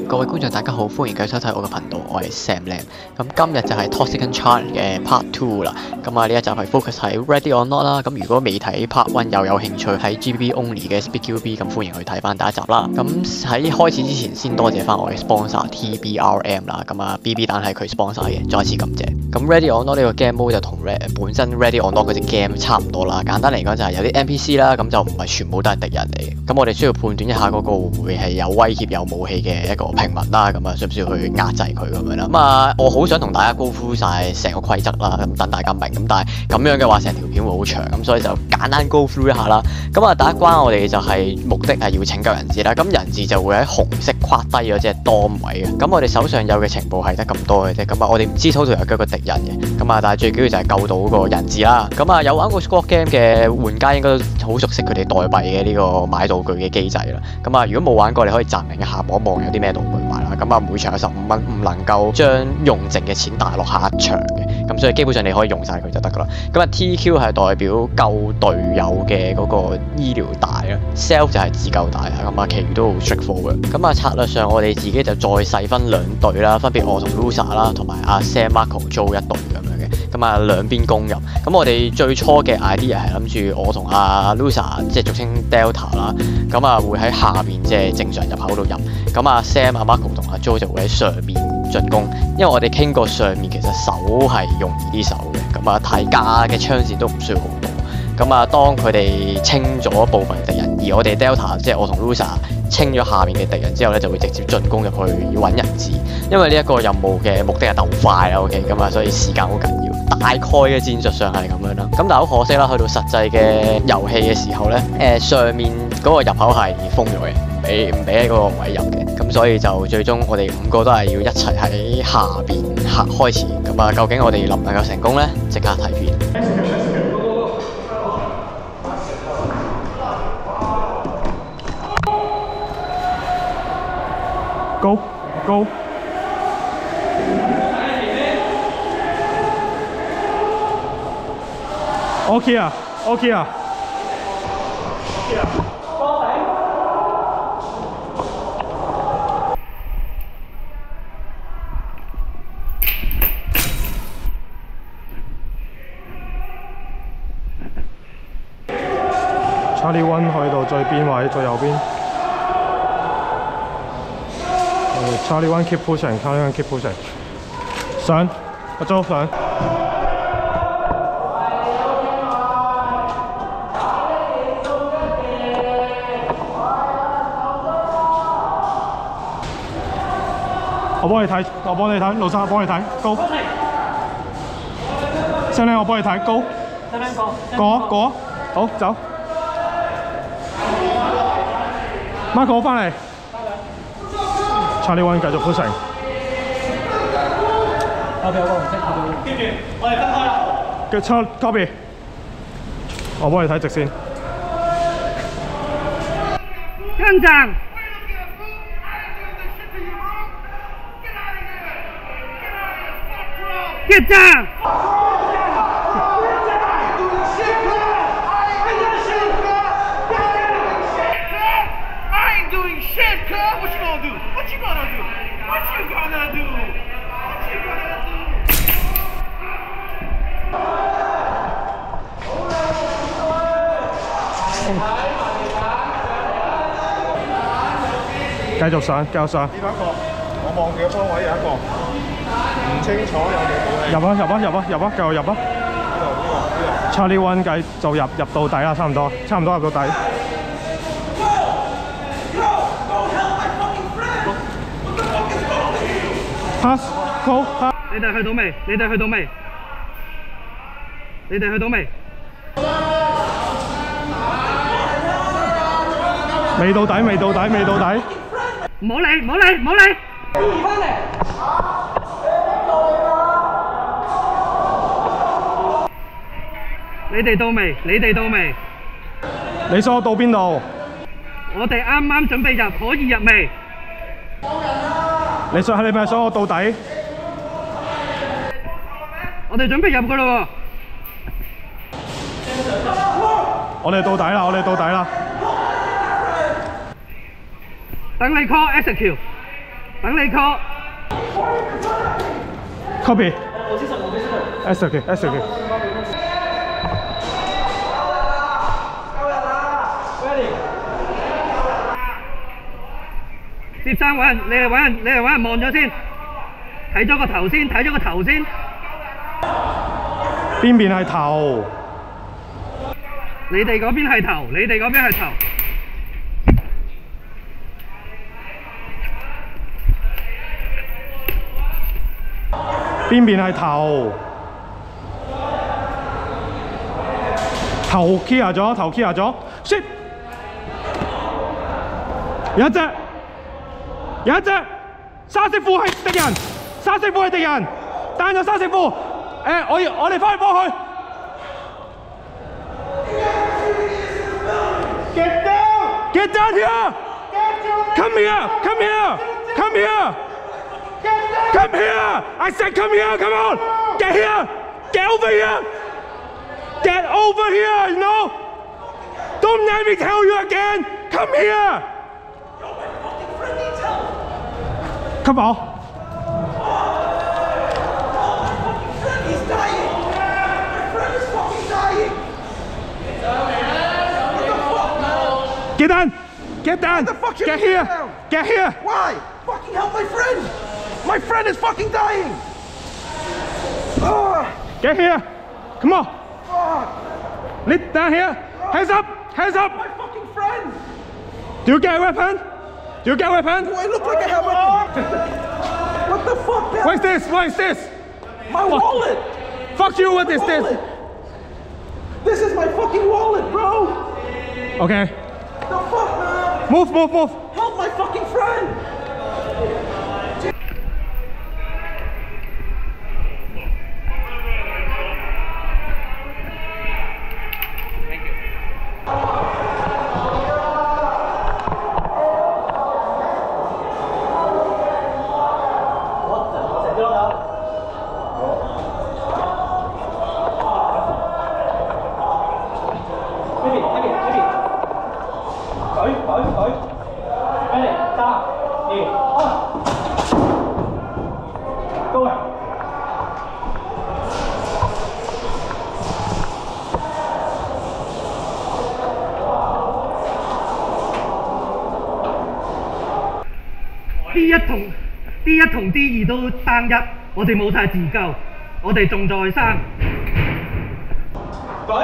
各位觀眾大家好，歡迎繼續收睇我嘅頻道，我係 Sam Lam。咁今日就係 Toxic Charge 嘅 Part 2啦。咁啊呢一集係 focus 喺 Ready or Not 啦。咁如果未睇 Part 1又有興趣睇 GBB Only 嘅 SpeedQB， 咁歡迎去睇翻第一集啦。咁喺開始之前，先多謝翻我嘅 sponsor TBRM 啦。咁啊 BB 蛋係佢 sponsor 嘅，再次感謝。咁 Ready or Not 呢個 game mode 就同本身 Ready or Not 嗰隻 game 差唔多啦。簡單嚟講就係有啲 NPC 啦，咁就唔係全部都係敵人嚟嘅。咁我哋需要判斷一下嗰個會唔會係有威脅有武器嘅一個平民啦，咁啊需唔需要去壓制佢咁樣啦？咁啊我好想同大家 go through 晒成個規則啦，咁等大家明。咁但係咁樣嘅話，成條片會好長，咁所以就簡單 go through 一下啦。咁啊第一關我哋就係目的係要拯救人質啦。咁人質就會喺紅色跨低嗰隻 dom 位嘅。咁我哋手上有嘅情報係得咁多嘅啫。咁啊我哋唔知 total 有幾個敵人嘅。咁啊但係最緊要就係救到嗰個人質啦。咁啊有玩過 Squad Game 嘅玩家應該好熟悉佢哋代幣嘅呢個買道具嘅機制啦。咁啊如果冇玩過，你可以暫停一下望一望有啲咩道具買啦。咁啊每場有15蚊，唔能夠將用剩嘅錢帶落下一場嘅。咁所以基本上你可以用晒佢就得噶啦。咁啊 TQ 係代表救隊友嘅嗰個醫療帶啦 ，Self 就係自救帶啊。咁啊其餘都好 straightforward 嘅。咁啊策略上我哋自己就再細分兩隊啦，分別我同 Lusa 啦，同埋阿 Sam Marco、Joe 一隊咁樣嘅。咁啊兩邊攻入。咁我哋最初嘅 idea 係諗住我同阿 Lusa 即係俗稱 Delta 啦，咁啊會喺下邊即係正常入口度入。咁啊 Sam、阿 Marco 同阿 Joe 就會喺上面進攻，因為我哋傾過上面其實守係容易啲守嘅，咁啊提價嘅槍線都唔需要好多。咁啊當佢哋清咗部分敵人，而我哋 Delta 即係我同 Lusa 清咗下面嘅敵人之後咧，就會直接進攻入去揾人質，因為呢一個任務嘅目的係鬥快啦 ，OK， 咁啊所以時間好緊要。大概嘅戰術上係咁樣啦，咁但係好可惜啦，去到實際嘅遊戲嘅時候咧，上面嗰個入口係封咗嘅，唔俾喺嗰個位入嘅，咁所以就最終我哋5個都係要一齊喺下邊開始，咁啊究竟我哋能唔能夠成功咧？即刻睇片。Go go。OK 啊 ，OK 啊。Charlie One 去到最邊位，最右邊。Charlie One keep pushing，Charlie One keep pushing。上，阿 Joe 上。我幫你睇，我幫你睇，路生我幫你睇，高。聲靚我幫你睇，高。過，好走。Marco 我翻嚟。Charlie One 繼續 pushing。後邊有個紅色，記住，我哋分開啦。叫 copy。我幫你睇直線。跟站。Get down! I ain't doing shit, cuz. What you gonna do? What you gonna do? What you gonna do? What you gonna do? 繼續上，繼續上。呢一個，我望住嘅方位有一個。唔清楚有冇武器？入啊！繼續入啊！呢度 Charlie One 繼續入到底啦，差唔多入到底。Pass go pass。你哋去到未？未到底。唔好理。翻嚟。你哋到未？你想我到邊度？我哋啱啱準備入，可以入未？你咪想我到底？我哋準備入噶啦喎！我哋到底啦！等你 call execute。等你 call。Copy。S OK S OK。接生揾人，你嚟揾人望咗先，睇咗個頭先，睇咗個頭先。邊邊係頭？你哋嗰邊係頭，你哋嗰邊係頭。邊邊係頭？頭 clear 咗，頭 clear 咗。shit！ 有一隻沙色褲係敵人，沙色褲係敵人，彈咗沙色褲。我哋翻去幫佢。Get down! Get down here! Come here! Come here! Come here! Come here! I said come here! Come on! Get here! Get over here! Get over here! You know? Don't let me tell you again! Come here! Come on! Get down! Get down! Get here! Get here! Why? Fucking help my friend! My friend is fucking dying! Get here! Come on! Lift down here! Hands up! Hands up! My fucking friend! Do you get a weapon? Do you get a weapon? Do I look like I have a weapon? What the fuck, man? What is this? What is this? My wallet! Fuck you! What is this? Wallet. This is my fucking wallet, bro! Okay. The fuck, man? Move! Move! Move! Help my fucking friend! D1 同 D2 都單一，我哋冇晒自救，我哋仲在生。喂，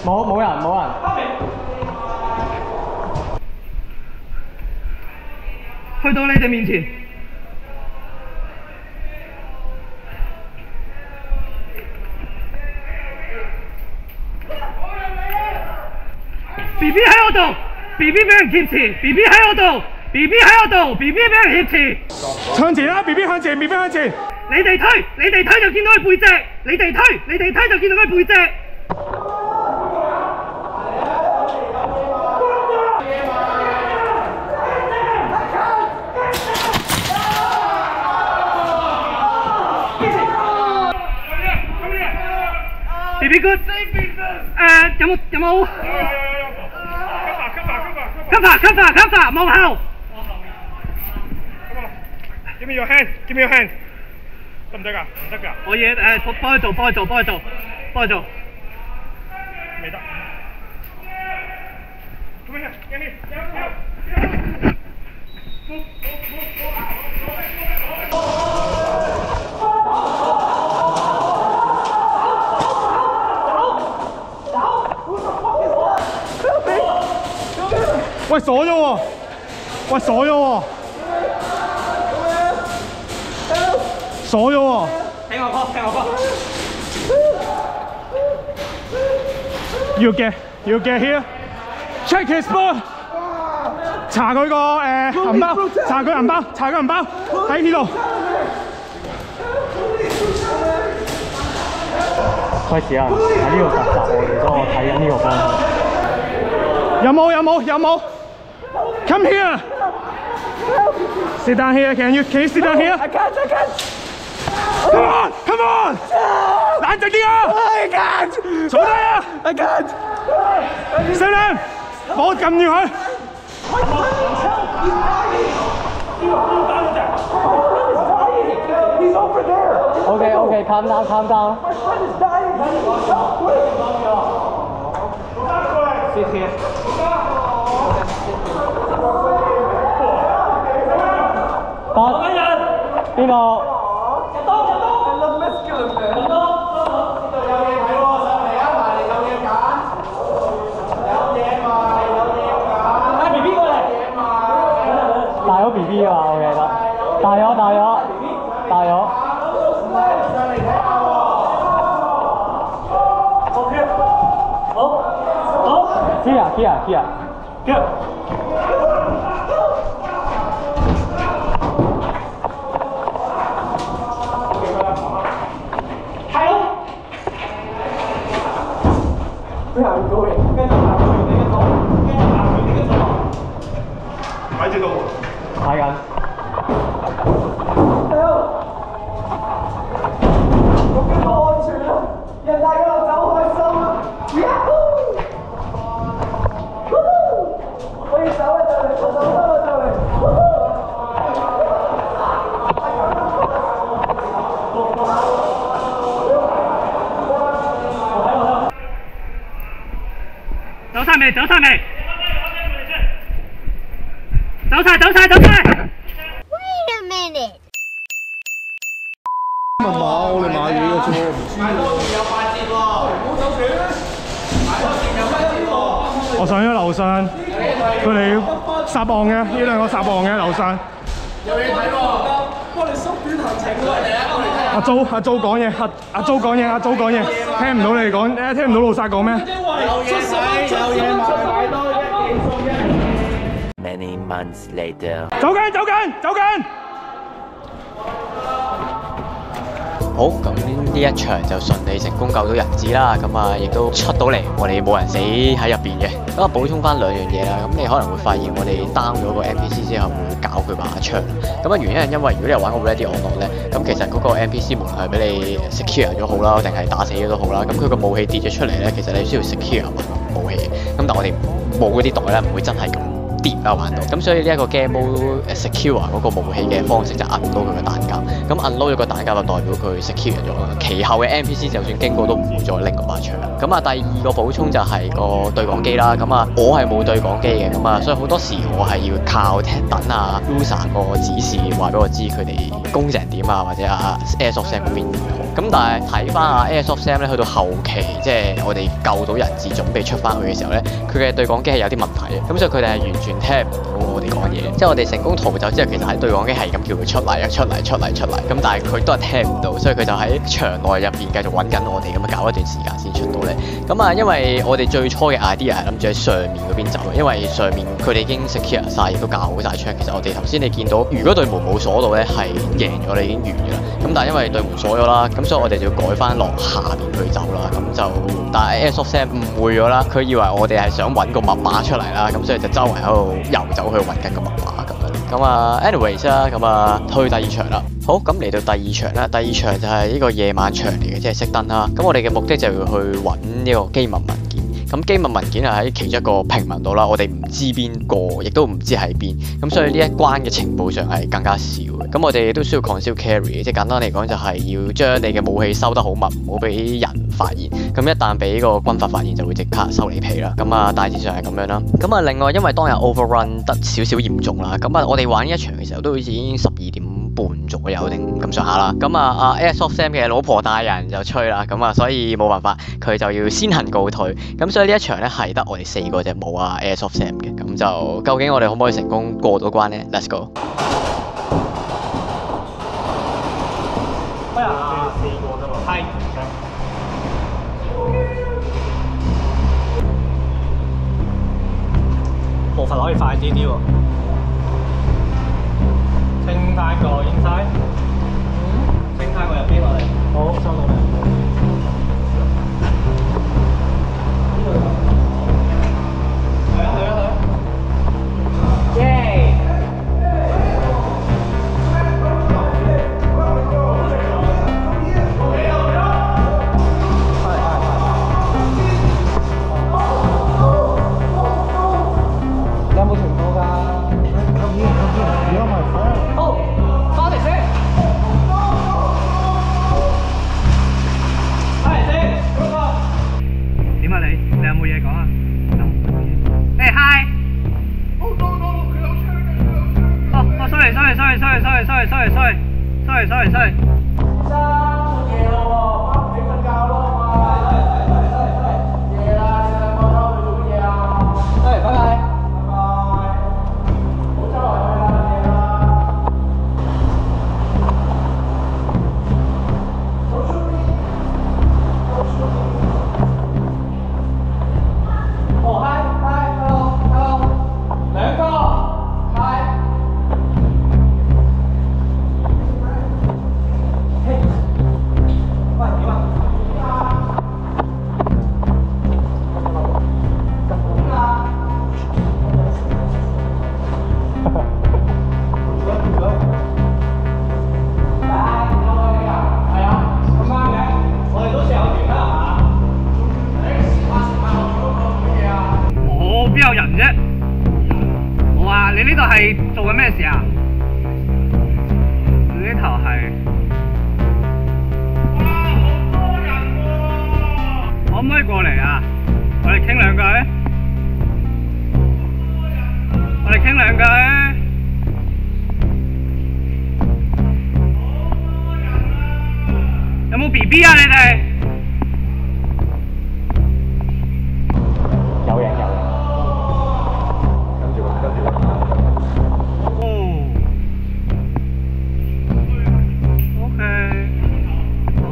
冇人。去到你哋面前。BB 喺我度 ，BB 俾人劫持 ，BB 喺我度 ，BB 喺我度 ，BB 俾人劫持。向前啦 ！BB 向前 ，BB 向前。你哋推就見到佢背脊，你哋推就見到佢背脊。BB good， 有冇？吸發，望後。Give me your hand. Give me your hand. 得唔得㗎？唔得㗎。我嘢幫佢做。未得。Come here. Get here. 喂，鎖咗喎！鎖咗喎！聽我歌。You get here. Check his phone. 查佢個銀包，查佢銀包喺呢度。開始啊！喺呢度突襲我哋，所以我睇緊呢個方向。有冇 ？Come here. Sit down here. Can you sit down here? I can't. Come on. 冷靜啲啊 I can't. 坐低啊 I can't. 小亮，我撳住佢。He's over there. Okay, calm down. My friend is dying. Sit here. 邊個？ 帶咗 BB 啊，我記得。帶咗。Here。睇住度。睇緊。走晒未？走晒！Wait a minute. 密碼我哋買嘢嘅啫喎，唔知喎。我上咗樓上，佢哋撒網嘅，呢兩個撒網嘅樓上。有嘢睇喎，幫你縮短行程喎。阿租講嘢，阿租講嘢，聽唔到你哋講，聽唔到老細講咩？有嘢買Many months later. 走緊！好，咁呢一場就順利成功救到人質啦，咁啊亦都出到嚟，我哋冇人死喺入邊嘅。咁啊補充翻兩樣嘢啦，咁你可能會發現我哋 down 咗個 NPC 之後會搞佢把槍。咁啊原因係因為如果你有玩過 Ready or Not 咧，咁其實嗰個 NPC 無論係俾你 secure 咗好啦，定係打死咗都好啦，咁佢個武器跌咗出嚟咧，其實你需要 secure 武器嘅。咁但我哋冇嗰啲袋咧，唔會真係咁跌啊玩到，咁所以呢一個 game mode secure 嗰個武器嘅方式就 unload 佢嘅彈夾，咁 unload 咗個彈夾就代表佢 secure 咗，其後嘅 NPC 就算經過都唔會再拎嗰把槍。咁啊第二個補充就係個對講機啦，咁啊我係冇對講機嘅，咁啊所以好多時我係要靠等啊 user 個指示話俾我知佢哋攻成點啊，或者啊 Airsoft Sam 嗰邊如何。咁但係睇翻啊 Airsoft Sam 咧，去到後期即係我哋救到人質準備出翻去嘅時候咧，佢嘅對講機係有啲問題嘅，咁所以佢哋係完全聽唔到我哋講嘢，即係我哋成功逃走之後，其實喺對講機係咁叫佢出嚟，咁但係佢都係聽唔到，所以佢就喺場內入邊繼續揾緊我哋，咁啊搞一段時間先出到嚟。咁啊，因為我哋最初嘅 idea 係諗住喺上面嗰邊走嘅，因為上面佢哋已經 secure 晒，亦都校好晒槍。其實我哋頭先你見到，如果對門冇鎖到咧，係贏咗你已經完嘅啦。咁但係因為對門鎖咗啦，咁所以我哋就要改翻落下邊去走啦。咁就但係 Airsoft Sam 誤會咗啦，佢以為我哋係想揾個密碼出嚟啦，咁所以就周圍喺度遊走去揾緊個密碼咁樣。咁啊 anyways 啦，咁啊去第二場啦。好，咁嚟到第二場啦，第二場就係呢個夜晚場嚟嘅，即係熄燈啦。咁我哋嘅目的就要去揾呢個機密文件。咁機密文件係喺其中一個平民度啦，我哋唔知邊個，亦都唔知喺邊。咁所以呢一關嘅情報上係更加少嘅。咁我哋亦都需要 conceal carry， 即係簡單嚟講就係要將你嘅武器收得好密，唔好俾人發現。咁一旦俾個軍閥發現，就會即刻收你皮啦。咁啊大致上係咁樣啦。咁啊另外因為當日 overrun 得少少嚴重啦，咁啊我哋玩呢一場嘅時候都好似已經12點半左右定咁上下啦。咁啊Airsoft Sam 嘅老婆大人就吹啦，咁啊所以冇辦法，佢就要先行告退。咁所以呢一場咧係得我哋4個啫，冇啊 Airsoft Sam 嘅。咁就究竟我哋可唔可以成功過到關咧 ？Let's go！ 4個啫嘛。係。步伐可以快啲喎。清翻個 inside， 清翻個入邊落嚟。好，收到你。有冇停過㗎？ BB 啊，你哋有型。跟住哦 ，OK， 哦。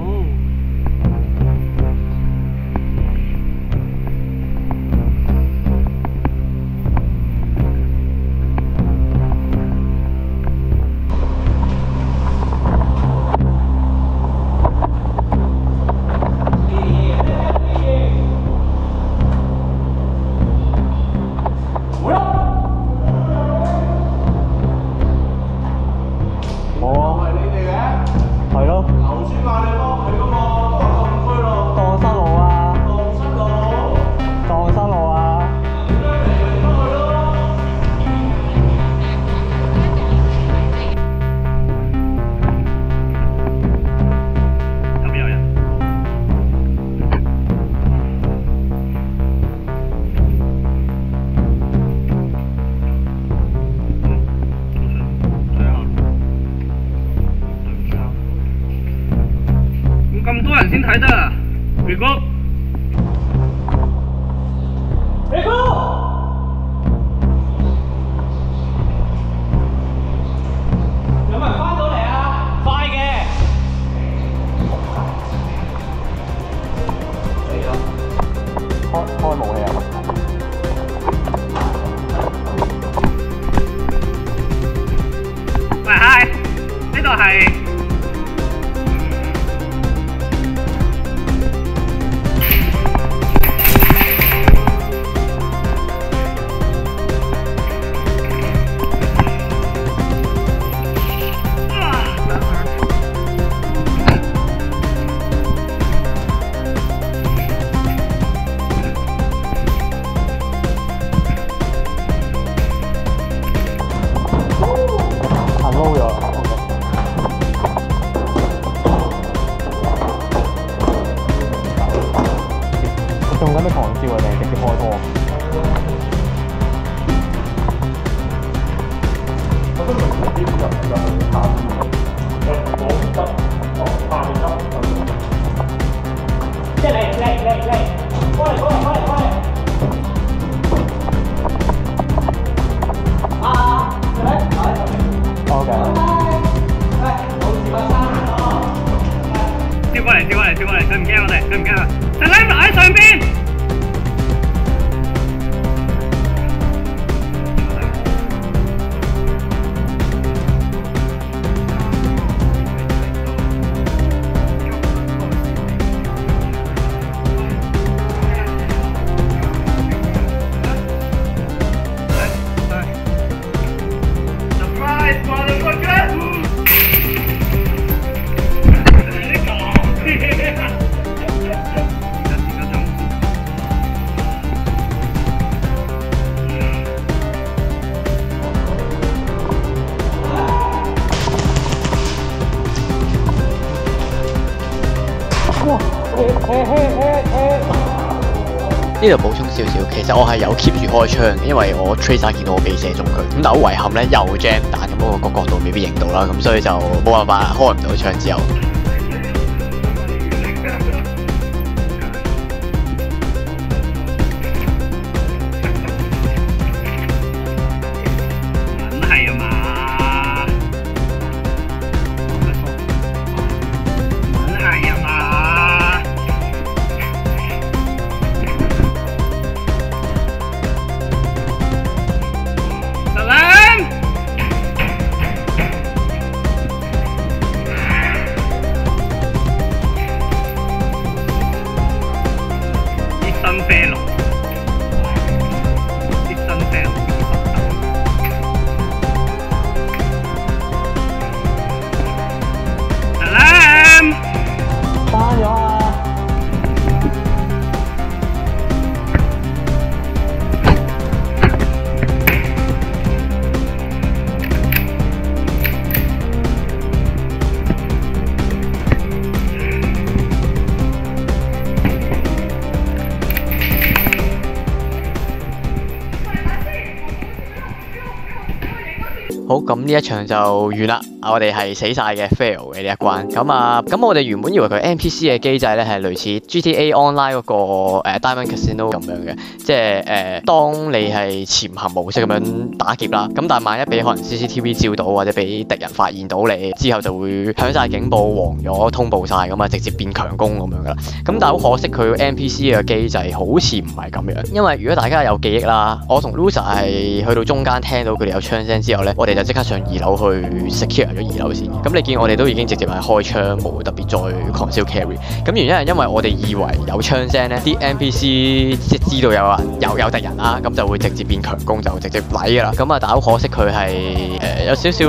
咁多人先睇得啊，肥哥。肥哥，有冇人翻到嚟啊？快嘅。開武器啊！喂 ，hi， 呢度係。仲緊咩狂笑啊？定係直接開拖？我都明呢啲人就係下邊我唔得，下邊得。即係你，過嚟！OK。跳過嚟，佢唔驚我哋，就匿埋喺上邊。Surprise, motherfucker! 哇！呢度補充少少，其實我係有 keep 住開槍嘅，因為我 tracer 見到我被射中佢，咁但係好遺憾咧又 jam 彈，咁我個角度未必影到啦，咁所以就冇辦法開唔到槍之後。好，咁呢一場就完啦，我哋係死晒嘅 fail 嘅呢一關。咁我哋原本以為佢 NPC 嘅機制咧係類似 GTA Online 嗰個Diamond Casino 咁樣嘅，即係當你係潛行模式咁樣打劫啦，咁但係萬一俾可能 CCTV 照到或者俾敵人發現到你之後，就會響晒警報黃咗通報晒咁啊，直接變強攻咁樣噶啦。咁但係好可惜佢 NPC 嘅機制好似唔係咁樣，因為如果大家有記憶啦，我同 Loser 係去到中間聽到佢哋有槍聲之後咧，我哋就即刻上2樓去 secure 咗2樓先。咁你見我哋都已經直接係開槍，冇特別再狂燒 carry。咁原因係因為我哋以為有槍聲咧，啲 NPC 即係知道有敵人啦，咁就會直接變強攻，就直接嚟噶啦。咁啊，但係好可惜佢係有少少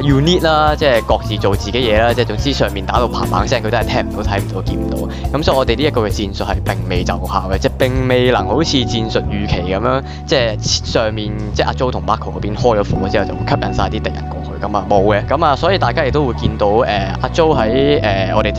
unit 啦，即係各自做自己嘢啦，即係總之上面打到砰砰聲，佢都係聽唔到、睇唔到、見唔到。咁所以我哋呢一個嘅戰術係並未奏效嘅，即係並未能好似戰術預期咁樣，即係上面即係阿 Jo 同 Marco 嗰邊開咗火之後就會吸引晒啲敵人過去。咁啊冇嘅，咁啊所以大家亦都會見到阿 Jo 喺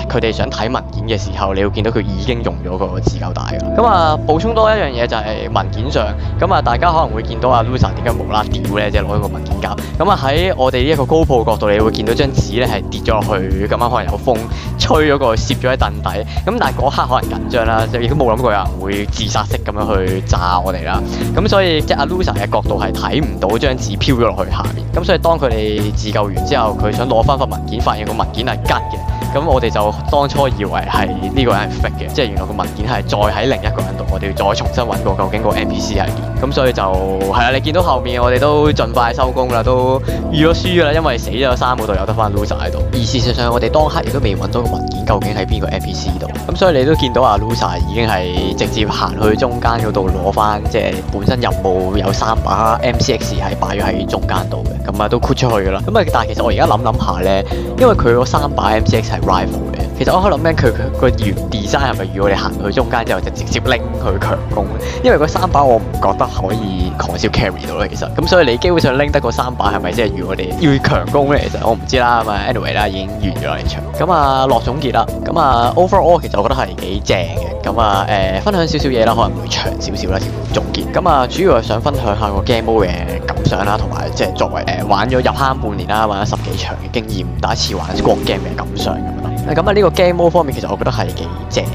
佢哋想睇文件嘅時候，你會見到佢已經用咗個自救帶㗎。咁啊補充多一樣嘢就係文件上，咁啊大家可能會見到阿 Loser 點解無啦屌咧，即係攞一個文件夾。咁啊喺我哋呢一個高鋪角度，你會見到張紙咧係跌咗落去，咁啱可能有風吹咗個攝咗喺凳底。咁但係嗰刻可能緊張啦，亦都冇諗過有人會自殺式咁樣去炸我哋啦。咁所以即係阿 Loser 嘅角度係睇唔到張紙飄咗落去下面。咁所以當佢哋自救完之後，佢想攞翻份文件，發現個文件係吉嘅，咁我哋就當初以為係呢個人係 fake 嘅，即係原來個文件係再喺另一個人度，我哋要再重新揾過究竟個 NPC 係點。咁所以就係啦，你見到後面我哋都盡快收工啦，都預咗輸㗎啦，因為死咗3個隊友得翻 Loser 喺度。而事實上我哋當刻亦都未揾到個文件究竟喺邊個 NPC 度。咁所以你都見到阿 Loser 已經係直接行去中間嗰度攞翻，即係本身任務有3把 MCX 係擺咗喺中間度嘅，咁啊都豁出去㗎啦。咁啊但係其實我而家諗下咧，因為佢嗰3把 MCX 係 rifle 嘅，其實我喺度諗緊佢個原 design 係咪如果你行去中間之後就直接拎佢強攻咧？因為嗰3把我唔覺得可以狂燒 carry 到咧，其實。咁所以你基本上拎得嗰3把係咪即係如果我哋要強攻咧？其實我唔知啦。咁啊 anyway 啦，已經完咗呢場。咁啊落總結啦。咁啊 overall 其實我覺得係幾正嘅。咁啊分享少少嘢啦，可能會長少少啦總結。咁啊主要係想分享下個 game mode 嘅感想啦，同埋即係作為玩咗入坑半年啦，玩咗10幾場嘅經驗，第一次玩 squad game 嘅感想咁樣咯。咁啊呢個 game mode 方面其實我覺得係幾正嘅。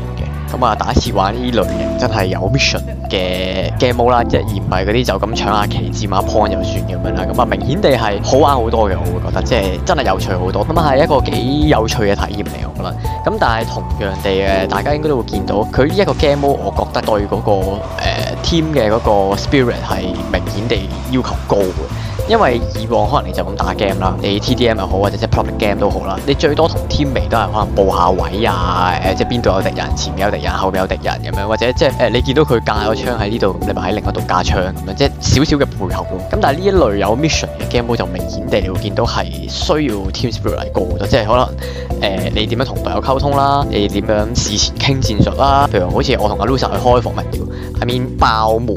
咁啊第一次玩呢類型真係有 mission 嘅 game mode 啦，即係而唔係嗰啲就咁搶下旗佔下 point 就算咁樣啦。咁啊明顯地係好玩好多嘅，我會覺得即係真係有趣好多。咁啊係一個幾有趣嘅體驗嚟，我覺得。咁但係同樣地嘅，大家應該都會見到佢呢一個 game mode，我覺得對嗰個team 嘅嗰個 spirit 係明顯地要求高嘅。因為以往可能你就咁打 game 啦，你 TDM 又好或者即係 public game 都好啦，你最多同 teammate 都係可能報下位啊，即係邊度有敵人，前面有敵人，後面有敵人咁樣，或者即係你見到佢架咗槍喺呢度，你咪喺另一度架槍咁樣，即係少少嘅配合咯。咁但係呢一類有 mission 嘅 game mode 就明顯地你會見到係需要 team spirit 嚟高咗，即係可能你點樣同隊友溝通啦，你點樣事前傾戰術啦，譬如好似我同阿 Loser 去開房民調，I mean 爆門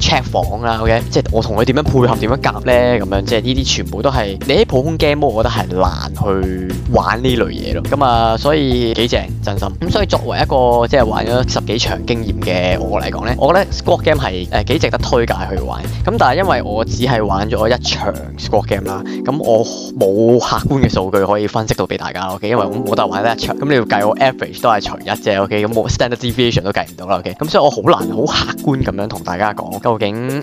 check 房啦，OK， 即係我同佢點樣配合、點樣夾咧，咁樣即係呢啲全部都係你喺普通 game， 我覺得係難去玩呢類嘢咯。咁啊，所以幾正，真心。咁所以作為一個即係玩咗10幾場經驗嘅我嚟講咧，我覺得 Squad Game 係幾值得推介去玩。咁但係因為我只係玩咗1場 Squad Game 啦，咁我冇客觀嘅數據可以分析到俾大家 OK， 因為我都係玩得1場，咁你要計我 average 都係除1啫 OK， 咁我 standard deviation 都計唔到啦 OK， 咁所以我好難好客觀咁樣同大家講究竟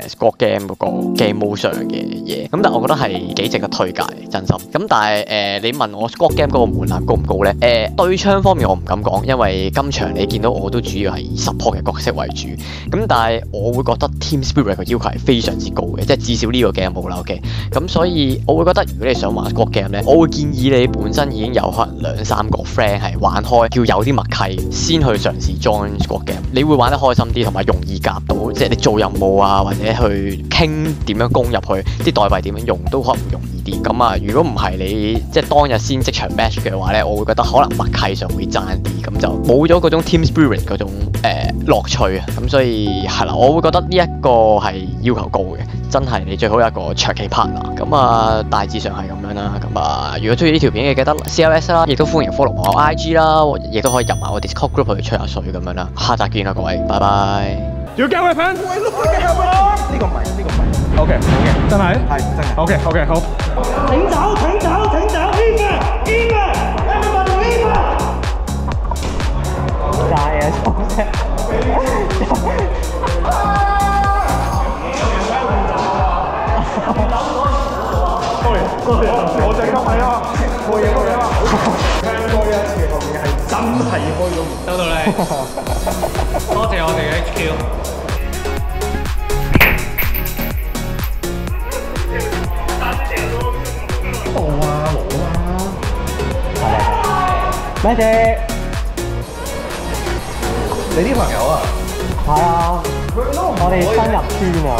Squad Game 嗰個 game mode 上嘅嘢，咁但係我覺得係幾值得推介，真心。咁但係你問我 Squad Game 嗰個門檻高唔高咧？對槍方面我唔敢講，因為今場你見到我都主要係以 support 嘅角色為主，咁但係我會覺得 Team Spirit 嘅要求係非常之高嘅，即係至少呢個 game 冇啦 OK， 咁所以我會覺得如果你想玩 Squad Game 咧，我會建議你本身已經有可能2、3個 friend 係玩開，叫有啲默契先去嘗試 join Squad Game， 你會玩得開心啲，同埋容易夾到，即係你做任務啊或者去傾點樣攻入去，啲代幣點樣用都可能會容易啲。咁啊，如果唔係你即係當日先即場 match 嘅話咧，我會覺得可能默契上會爭啲，咁就冇咗嗰種 team spirit 嗰種樂趣啊。咁所以係啦，我會覺得呢一個係要求高嘅，真係你最好有一個長期 partner。咁啊，大致上係咁樣啦。咁啊，如果中意呢條片嘅記得 CLS 啦，亦都歡迎 follow 我 IG 啦，亦都可以入埋我 Discord group 去吹下水咁樣啦。下集見啦，各位，拜拜。要交 weapon？ 喂，look like a weapon！ 呢個唔係，呢個唔係。OK， 真係？係真係。OK， 好。請走，請走，請走 ！Even， everybody even！ 大嘅衝聲。我就咁係啊！冇嘢啊！聽多一次後面係真係開咗門。收到你。多謝我哋嘅 HQ。冇啊！咩啫？你啲朋友啊？係啊，我哋新入村啊，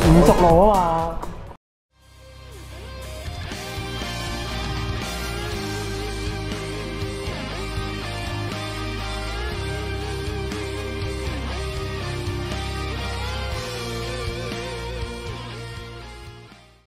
唔熟路啊嘛。